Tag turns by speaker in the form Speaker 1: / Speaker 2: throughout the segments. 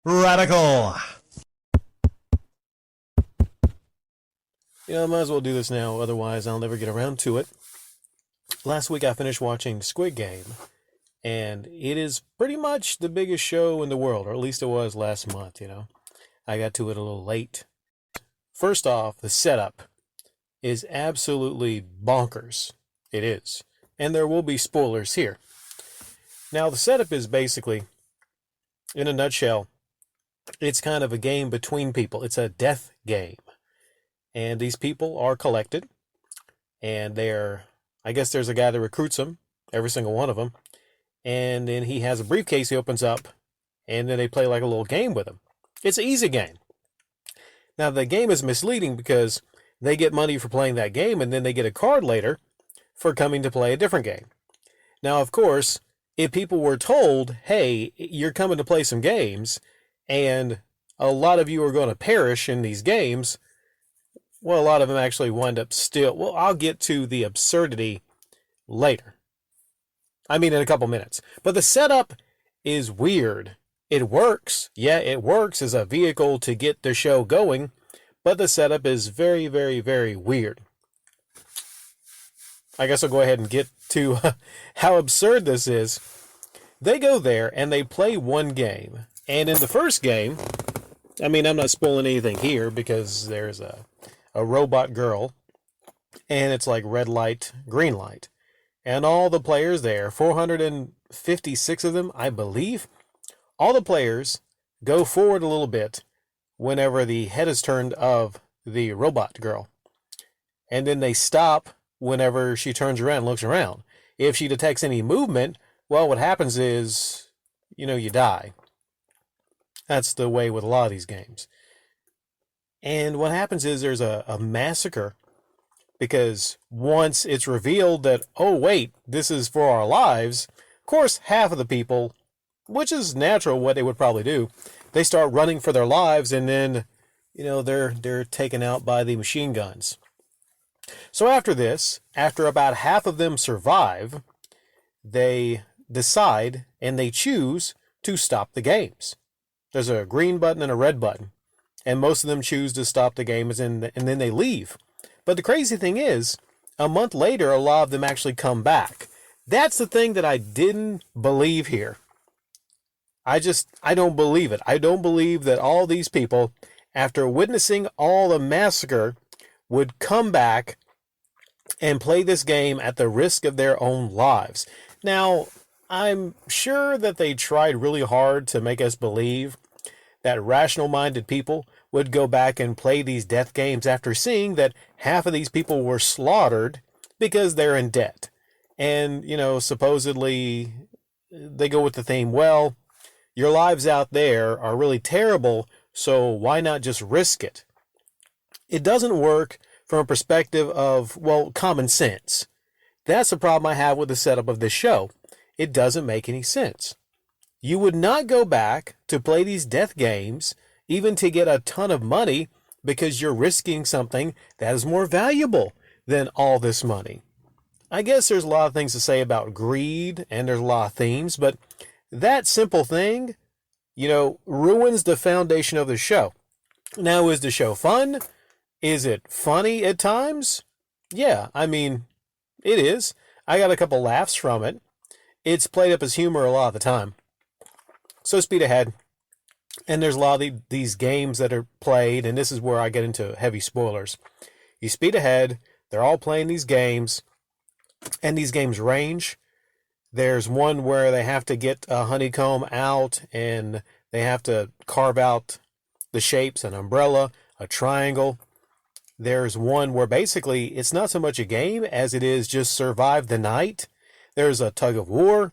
Speaker 1: Radical.
Speaker 2: I might as well do this now, otherwise I'll never get around to it. Last week I finished watching Squid Game, and it is pretty much the biggest show in the world, or at least it was last month. I got to it a little late. First off, the setup is absolutely bonkers. It is. And there will be spoilers here. Now, the setup is basically, in a nutshell, it's kind of a game between people. It's a death game. And these people are collected, and I guess there's a guy that recruits them, every single one of them, and then he has a briefcase he opens up, and then they play like a little game with him. It's an easy game. Now, the game is misleading because they get money for playing that game, and then they get a card later for coming to play a different game. Now, of course, if people were told, hey, you're coming to play some games, and a lot of you are going to perish in these games, well, a lot of them actually wind up still. Well, I'll get to the absurdity later. I mean, in a couple minutes. But the setup is weird. It works. Yeah, it works as a vehicle to get the show going. But the setup is very, very, very weird. I guess I'll go ahead and get to how absurd this is. They go there and they play one game. And in the first game, I mean, I'm not spoiling anything here because there's a robot girl, and it's like red light, green light. And all the players there, 456 of them, I believe, all the players go forward a little bit whenever the head is turned of the robot girl. And then they stop whenever she turns around and looks around. If she detects any movement, well, what happens is, you die. That's the way with a lot of these games. And what happens is there's a massacre because once it's revealed that, oh, wait, this is for our lives, of course, half of the people, which is natural what they would probably do, they start running for their lives, and then, they're taken out by the machine guns. So after this, after about half of them survive, they decide and they choose to stop the games. There's a green button and a red button. And most of them choose to stop the game, and then they leave. But the crazy thing is, a month later, a lot of them actually come back. That's the thing that I didn't believe here. I don't believe it. I don't believe that all these people, after witnessing all the massacre, would come back and play this game at the risk of their own lives. Now, I'm sure that they tried really hard to make us believe that rational-minded people would go back and play these death games after seeing that half of these people were slaughtered because they're in debt. And, supposedly they go with the theme, well, your lives out there are really terrible, so why not just risk it? It doesn't work from a perspective of, well, common sense. That's the problem I have with the setup of this show. It doesn't make any sense. You would not go back to play these death games, even to get a ton of money, because you're risking something that is more valuable than all this money. I guess there's a lot of things to say about greed, and there's a lot of themes, but that simple thing, ruins the foundation of the show. Now, is the show fun? Is it funny at times? Yeah, I mean, it is. I got a couple laughs from it. It's played up as humor a lot of the time. So speed ahead, and there's a lot of these games that are played, and this is where I get into heavy spoilers. You speed ahead, they're all playing these games, and these games range. There's one where they have to get a honeycomb out, and they have to carve out the shapes, an umbrella, a triangle. There's one where basically it's not so much a game as it is just survive the night. There's a tug of war,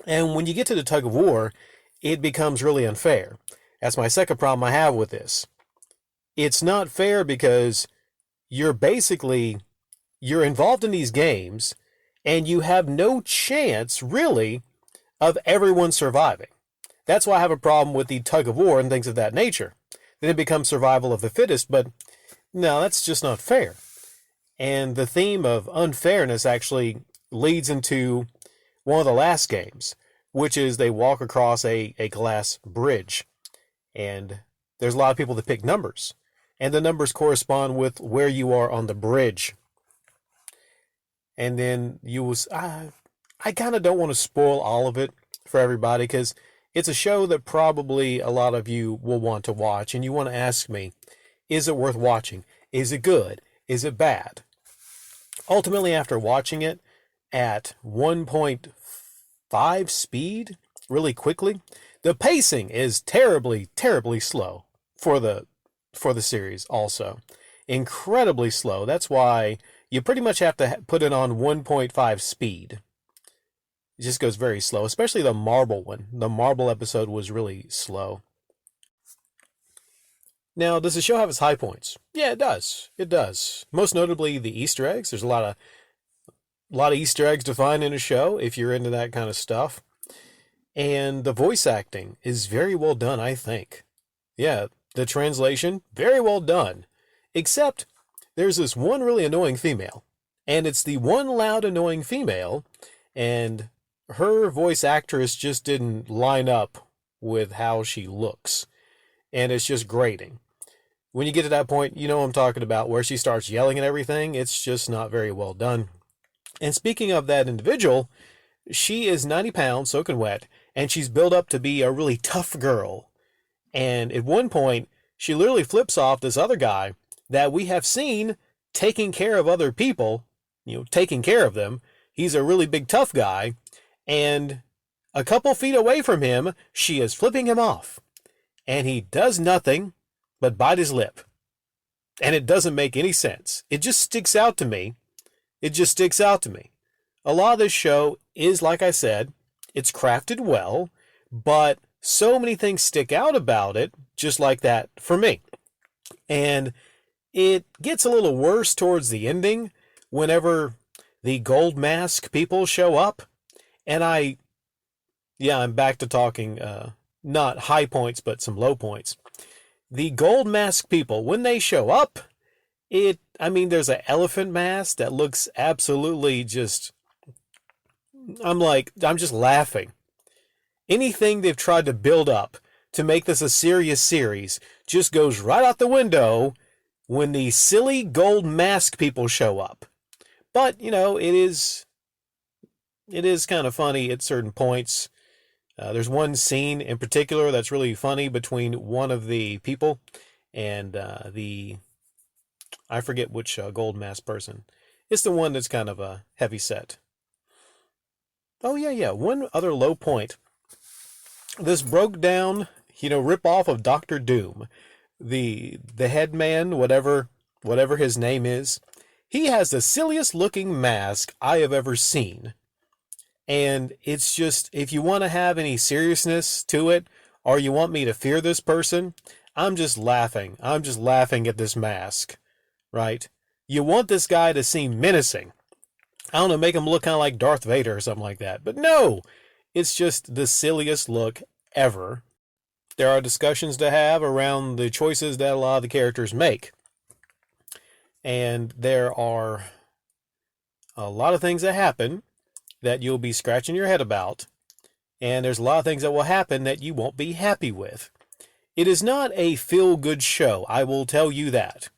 Speaker 2: and when you get to the tug of war, it becomes really unfair. That's my second problem I have with this. It's not fair because you're involved in these games and you have no chance, really, of everyone surviving. That's why I have a problem with the tug of war and things of that nature. Then it becomes survival of the fittest, but no, that's just not fair. And the theme of unfairness actually leads into one of the last games, which is they walk across a glass bridge. And there's a lot of people that pick numbers. And the numbers correspond with where you are on the bridge. And then I kind of don't want to spoil all of it for everybody because it's a show that probably a lot of you will want to watch. And you want to ask me, is it worth watching? Is it good? Is it bad? Ultimately, after watching it at 1.5 speed, really quickly, the pacing is terribly, terribly slow for the series also. Incredibly slow. That's why you pretty much have to put it on 1.5 speed. It just goes very slow, especially the marble one. The marble episode was really slow. Now, does the show have its high points? Yeah, it does. It does. Most notably, the Easter eggs. There's a lot of Easter eggs to find in a show if you're into that kind of stuff. And the voice acting is very well done, I think. Yeah, the translation, very well done. Except, there's this one really annoying female. And it's the one loud, annoying female. And her voice actress just didn't line up with how she looks. And it's just grating. When you get to that point, you know what I'm talking about, where she starts yelling and everything. It's just not very well done. And speaking of that individual, she is 90 pounds, soaking wet, and she's built up to be a really tough girl. And at one point, she literally flips off this other guy that we have seen taking care of other people, taking care of them. He's a really big, tough guy. And a couple feet away from him, she is flipping him off. And he does nothing but bite his lip. And it doesn't make any sense. It just sticks out to me. It just sticks out to me. A lot of this show is, like I said, it's crafted well, but so many things stick out about it, just like that for me. And it gets a little worse towards the ending whenever the gold mask people show up. And I'm back to talking, not high points, but some low points. The gold mask people, when they show up, there's an elephant mask that looks absolutely just, I'm just laughing. Anything they've tried to build up to make this a serious series just goes right out the window when the silly gold mask people show up. But, it is kind of funny at certain points. There's one scene in particular that's really funny between one of the people and I forget which gold mask person. It's the one that's kind of a heavy set. Oh, yeah. One other low point. This broke down, rip off of Doctor Doom. The head man, whatever his name is, he has the silliest looking mask I have ever seen. And it's just, if you want to have any seriousness to it, or you want me to fear this person, I'm just laughing. I'm just laughing at this mask, right? You want this guy to seem menacing. I don't know, make him look kind of like Darth Vader or something like that. But no, it's just the silliest look ever. There are discussions to have around the choices that a lot of the characters make. And there are a lot of things that happen that you'll be scratching your head about. And there's a lot of things that will happen that you won't be happy with. It is not a feel-good show, I will tell you that.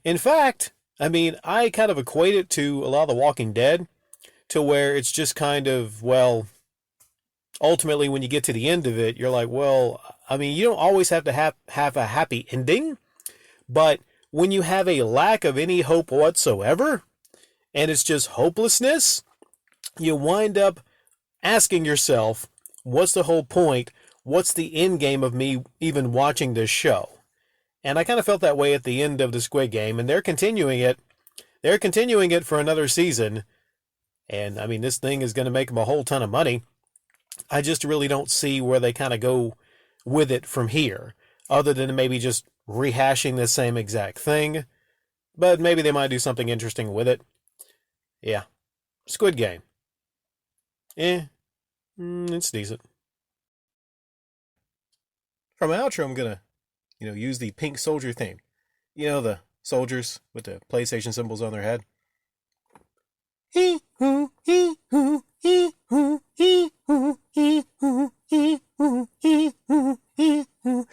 Speaker 2: In fact, I kind of equate it to a lot of The Walking Dead, to where it's just kind of, ultimately when you get to the end of it, you're like, you don't always have to have a happy ending, but when you have a lack of any hope whatsoever, and it's just hopelessness, you wind up asking yourself, what's the whole point? What's the end game of me even watching this show? And I kind of felt that way at the end of the Squid Game, and they're continuing it. They're continuing it for another season. And, this thing is going to make them a whole ton of money. I just really don't see where they kind of go with it from here, other than maybe just rehashing the same exact thing. But maybe they might do something interesting with it. Yeah. Squid Game. It's decent. For my outro, I'm going to, use the Pink Soldier theme. The soldiers with the PlayStation symbols on their head. Hee-hoo, hee-hoo, hee-hoo, hee-hoo, hee-hoo, hee-hoo, hee-hoo, hee-hoo,